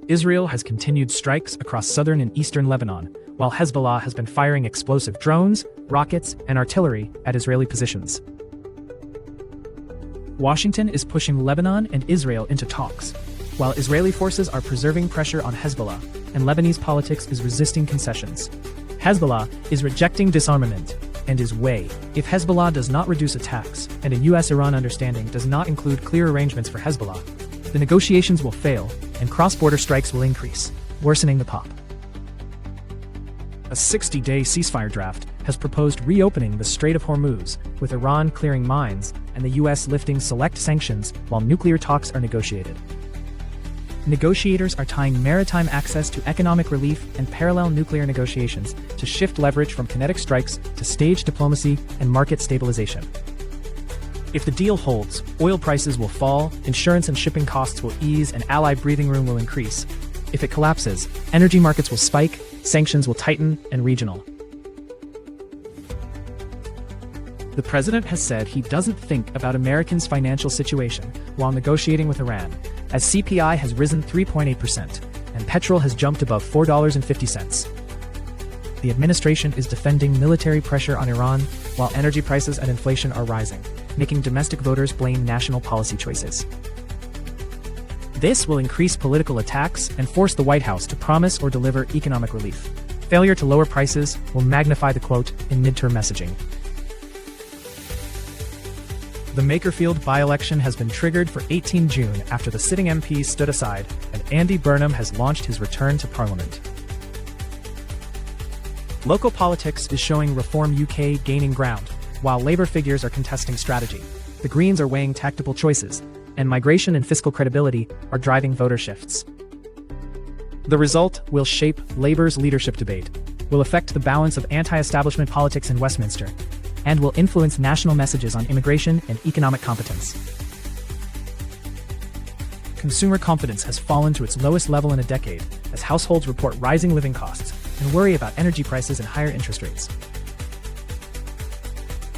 Israel has continued strikes across southern and eastern Lebanon, while Hezbollah has been firing explosive drones, rockets, and artillery at Israeli positions. Washington is pushing Lebanon and Israel into talks, while Israeli forces are preserving pressure on Hezbollah, and Lebanese politics is resisting concessions. Hezbollah is rejecting disarmament and is way. If Hezbollah does not reduce attacks, and a US-Iran understanding does not include clear arrangements for Hezbollah, the negotiations will fail, and cross-border strikes will increase, worsening the POP. A 60-day ceasefire draft has proposed reopening the Strait of Hormuz, with Iran clearing mines and the US lifting select sanctions while nuclear talks are negotiated. Negotiators are tying maritime access to economic relief and parallel nuclear negotiations to shift leverage from kinetic strikes to staged diplomacy and market stabilization. If the deal holds, oil prices will fall, insurance and shipping costs will ease, and ally breathing room will increase. If it collapses, energy markets will spike, sanctions will tighten, and regional. The president has said he doesn't think about Americans' financial situation while negotiating with Iran, as CPI has risen 3.8% and petrol has jumped above $4.50. The administration is defending military pressure on Iran while energy prices and inflation are rising, making domestic voters blame national policy choices. This will increase political attacks and force the White House to promise or deliver economic relief. Failure to lower prices will magnify the quote in midterm messaging. The Makerfield by-election has been triggered for 18 June after the sitting MP stood aside and Andy Burnham has launched his return to Parliament. Local politics is showing Reform UK gaining ground, while Labour figures are contesting strategy. The Greens are weighing tactical choices, and migration and fiscal credibility are driving voter shifts. The result will shape Labour's leadership debate, will affect the balance of anti-establishment politics in Westminster, and will influence national messages on immigration and economic competence. Consumer confidence has fallen to its lowest level in a decade as households report rising living costs and worry about energy prices and higher interest rates.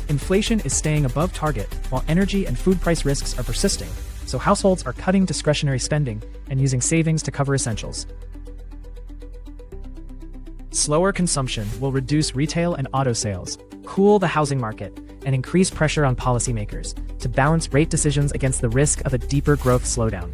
Inflation is staying above target while energy and food price risks are persisting, so households are cutting discretionary spending and using savings to cover essentials. Slower consumption will reduce retail and auto sales, cool the housing market, and increase pressure on policymakers to balance rate decisions against the risk of a deeper growth slowdown.